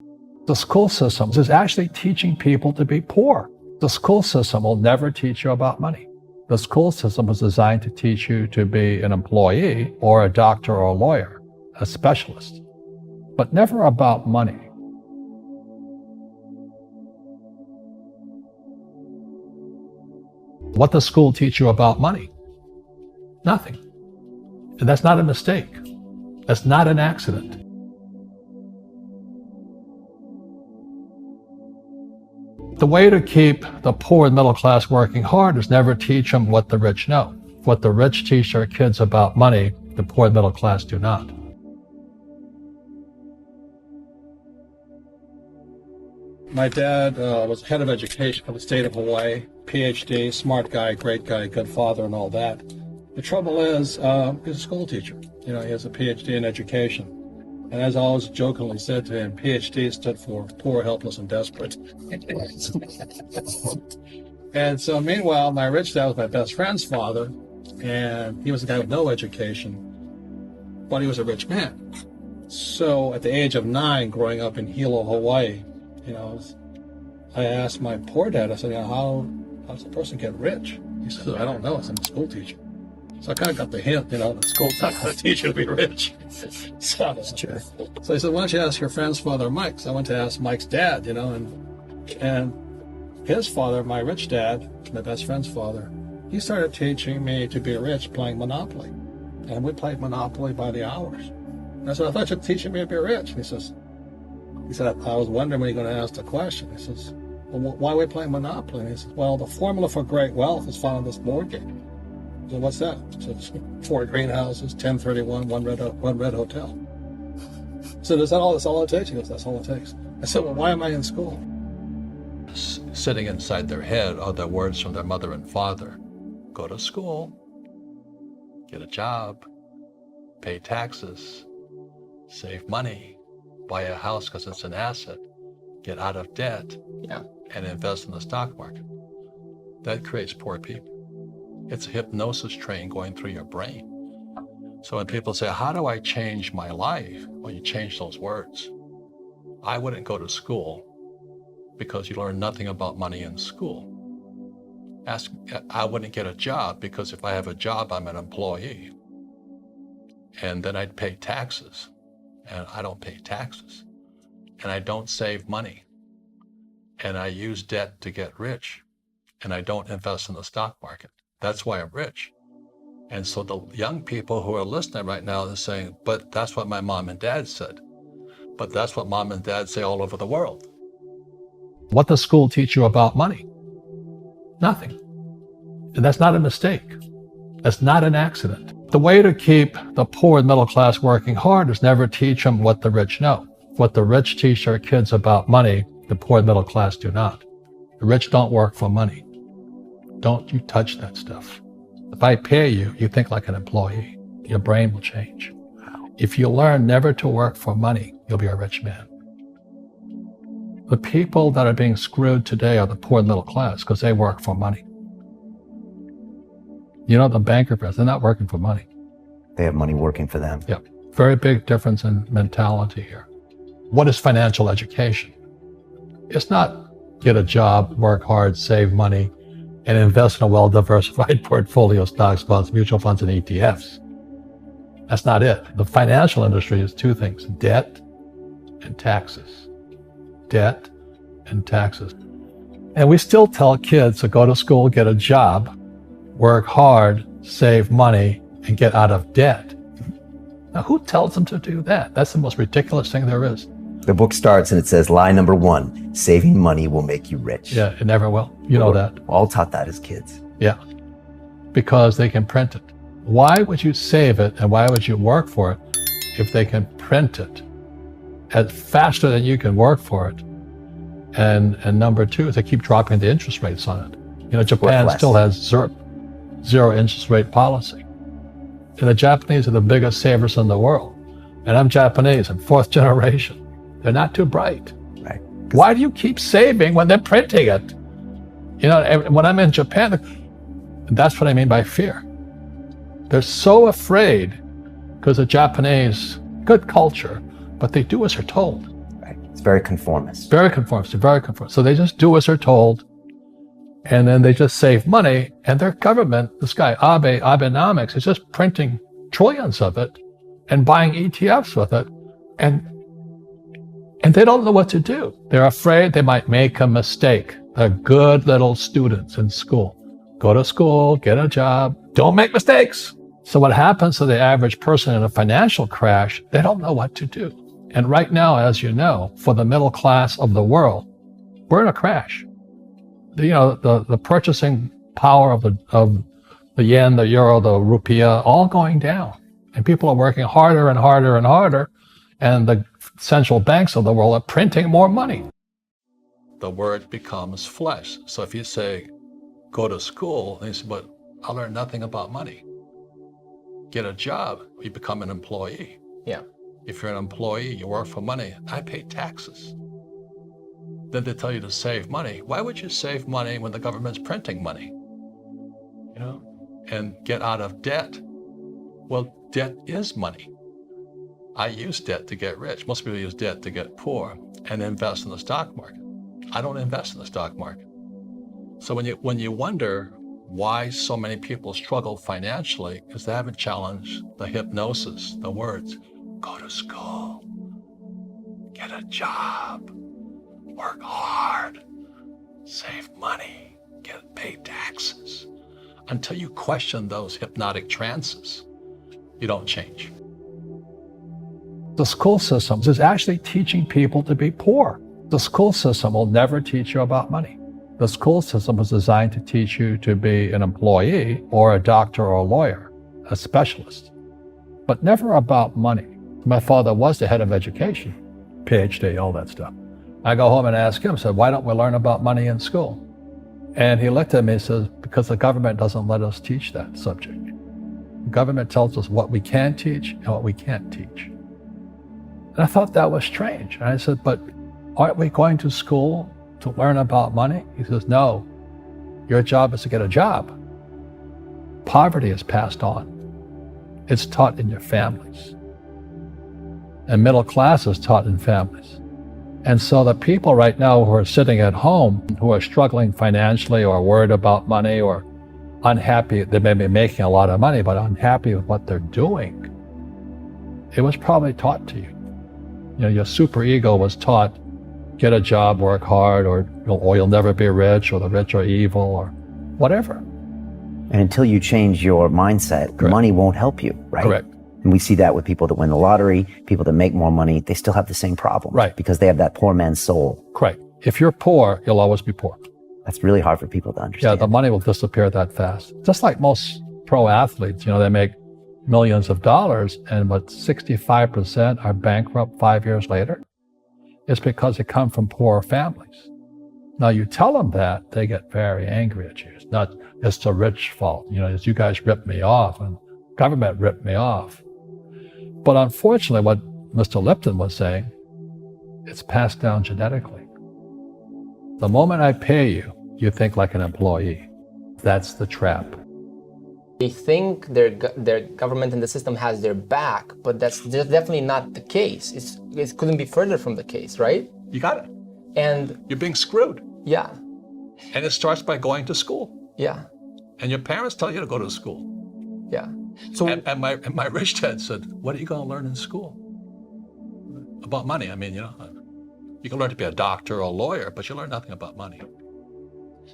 The school system is actually teaching people to be poor. The school system will never teach you about money. The school system was designed to teach you to be an employee or a doctor or a lawyer, a specialist, but never about money. What does school teach you about money? Nothing. And that's not a mistake. That's not an accident. The way to keep the poor and middle class working hard is never teach them what the rich know. What the rich teach their kids about money, the poor and middle class do not. My dad was head of education for the state of Hawaii, PhD, smart guy, great guy, good father, and all that. The trouble is, he's a school teacher. He has a PhD in education. And as I always jokingly said to him, PhD stood for poor, helpless, and desperate. And so meanwhile, my rich dad was my best friend's father, and he was a guy with no education, but he was a rich man. So at the age of 9, growing up in Hilo, Hawaii, I asked my poor dad, I said, how does a person get rich? He said, I don't know, I'm a school teacher. So I kind of got the hint, that school's not going to teach you to be rich. So he said, why don't you ask your friend's father, Mike? So I went to ask Mike's dad, and his father, my rich dad, my best friend's father, he started teaching me to be rich playing Monopoly. And we played Monopoly by the hours. And I said, I thought you were teaching me to be rich. And he said, I was wondering when you're going to ask the question. He says, well, why are we playing Monopoly? And he says, well, the formula for great wealth is found in this board game. So what's that? So it's 4 greenhouses, 1031, one red hotel. So that's all it takes? He goes, that's all it takes. I said, well, why am I in school? Sitting inside their head are the words from their mother and father. Go to school, get a job, pay taxes, save money, buy a house because it's an asset, get out of debt, and invest in the stock market. That creates poor people. It's a hypnosis train going through your brain. So when people say, how do I change my life? Well, you change those words. I wouldn't go to school because you learn nothing about money in school. I wouldn't get a job because if I have a job, I'm an employee. And then I'd pay taxes. And I don't pay taxes. And I don't save money. And I use debt to get rich. And I don't invest in the stock market. That's why I'm rich. And so the young people who are listening right now are saying, but that's what my mom and dad said. But that's what mom and dad say all over the world. What does school teach you about money? Nothing. And that's not a mistake. That's not an accident. The way to keep the poor and middle class working hard is never teach them what the rich know. What the rich teach their kids about money, the poor and middle class do not. The rich don't work for money. Don't you touch that stuff. If I pay you, you think like an employee. Your brain will change. If you learn never to work for money, you'll be a rich man. The people that are being screwed today are the poor and middle class because they work for money. The banker friends, they're not working for money. They have money working for them. Yeah. Very big difference in mentality here. What is financial education? It's not get a job, work hard, save money, and invest in a well-diversified portfolio of stocks, bonds, mutual funds, and ETFs. That's not it. The financial industry is 2 things, debt and taxes. Debt and taxes. And we still tell kids to go to school, get a job, work hard, save money, and get out of debt. Now, who tells them to do that? That's the most ridiculous thing there is. The book starts and it says, lie number 1, saving money will make you rich. Yeah, it never will. You know that. We're all taught that as kids. Yeah, because they can print it. Why would you save it and why would you work for it if they can print it faster than you can work for it? And number 2 is they keep dropping the interest rates on it. Japan still has zero interest rate policy. And the Japanese are the biggest savers in the world. And I'm Japanese, I'm 4th generation. They're not too bright. Right. Why do you keep saving when they're printing it? When I'm in Japan, that's what I mean by fear. They're so afraid because the Japanese, good culture, but they do as they're told. Right. It's very conformist. Very conformist, very conformist. So they just do as they're told, and then they just save money, and their government, this guy, Abenomics, is just printing trillions of it and buying ETFs with it, and they don't know what to do. They're afraid they might make a mistake. They're good little students in school. Go to school, get a job, don't make mistakes. So what happens to the average person in a financial crash, they don't know what to do. And right now, as you know, for the middle class of the world, we're in a crash. The purchasing power of the yen, the euro, the rupiah, all going down. And people are working harder and harder and harder, and the central banks of the world are printing more money. The word becomes flesh. So if you say, go to school, they say, but I learned nothing about money. Get a job, you become an employee. Yeah. If you're an employee, you work for money, I pay taxes. Then they tell you to save money. Why would you save money when the government's printing money? And get out of debt. Well, debt is money. I use debt to get rich. Most people use debt to get poor and invest in the stock market. I don't invest in the stock market. So when you wonder why so many people struggle financially, because they haven't challenged the hypnosis, the words, go to school, get a job, work hard, save money, pay taxes. Until you question those hypnotic trances, you don't change. The school system is actually teaching people to be poor. The school system will never teach you about money. The school system was designed to teach you to be an employee or a doctor or a lawyer, a specialist, but never about money. My father was the head of education, PhD, all that stuff. I go home and ask him, said, why don't we learn about money in school? And he looked at me and says, because the government doesn't let us teach that subject. The government tells us what we can teach and what we can't teach. And I thought that was strange. And I said, but aren't we going to school to learn about money? He says, no, your job is to get a job. Poverty is passed on. It's taught in your families. And middle class is taught in families. And so the people right now who are sitting at home, who are struggling financially or worried about money or unhappy, they may be making a lot of money, but unhappy with what they're doing, it was probably taught to you. Your superego was taught, get a job, work hard, or you'll never be rich, or the rich are evil, or whatever. And until you change your mindset, Correct. Money won't help you, right? Correct. And we see that with people that win the lottery, people that make more money, they still have the same problem. Right. Because they have that poor man's soul. Correct. If you're poor, you'll always be poor. That's really hard for people to understand. Yeah, the money will disappear that fast. Just like most pro athletes, they make millions of dollars, and 65% are bankrupt 5 years later. It's because they come from poor families. Now you tell them that, they get very angry at you. It's the rich fault. It's you guys ripped me off and government ripped me off. But unfortunately, what Mr. Lipton was saying, it's passed down genetically. The moment I pay you, you think like an employee. That's the trap. They think their government and the system has their back, but that's definitely not the case. It couldn't be further from the case, right? You got it. And You're being screwed. yeah, And it starts by going to school. yeah, And your parents tell you to go to school. yeah. So And my rich dad said, what are you going to learn in school? About money. You can learn to be a doctor or a lawyer, but you learn nothing about money.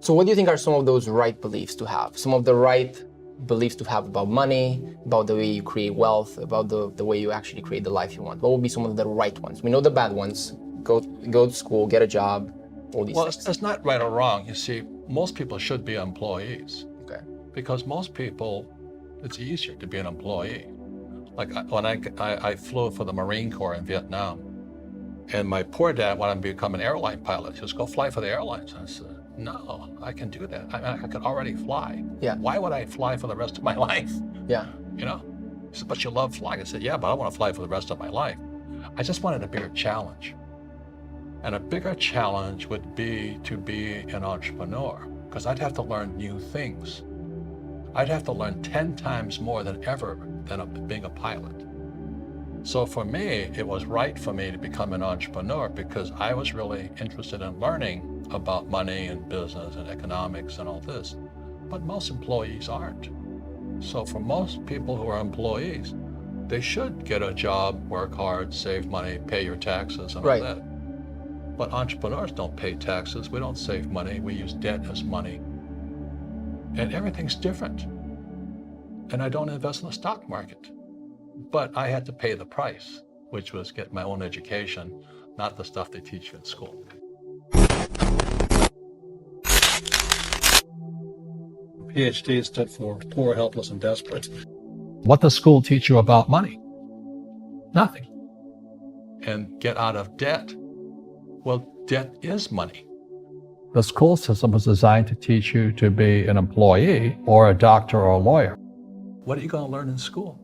So what do you think are some of those right beliefs to have? Some of the right beliefs to have about money, about the way you create wealth, about the way you actually create the life you want? What would be some of the right ones? We know the bad ones. Go to school, get a job, all these things. It's not right or wrong. You see, most people should be employees. Okay. Because most people, it's easier to be an employee. Like when I flew for the Marine Corps in Vietnam, and my poor dad wanted me to become an airline pilot. He says, go fly for the airlines. I said, no, I can do that. I could already fly. Yeah. Why would I fly for the rest of my life? Yeah. He said, but you love flying. I said, yeah, but I want to fly for the rest of my life. I just wanted a bigger challenge. And a bigger challenge would be to be an entrepreneur, because I'd have to learn new things. I'd have to learn 10 times more than ever than being a pilot. So for me, it was right for me to become an entrepreneur because I was really interested in learning about money and business and economics and all this. But most employees aren't. So for most people who are employees, they should get a job, work hard, save money, pay your taxes and all that. But entrepreneurs don't pay taxes. We don't save money. We use debt as money. And everything's different. And I don't invest in the stock market. But I had to pay the price, which was get my own education, not the stuff they teach you in school. PhD stood for poor, helpless, and desperate. What does school teach you about money? Nothing. And get out of debt. Well, debt is money. The school system was designed to teach you to be an employee or a doctor or a lawyer. What are you going to learn in school?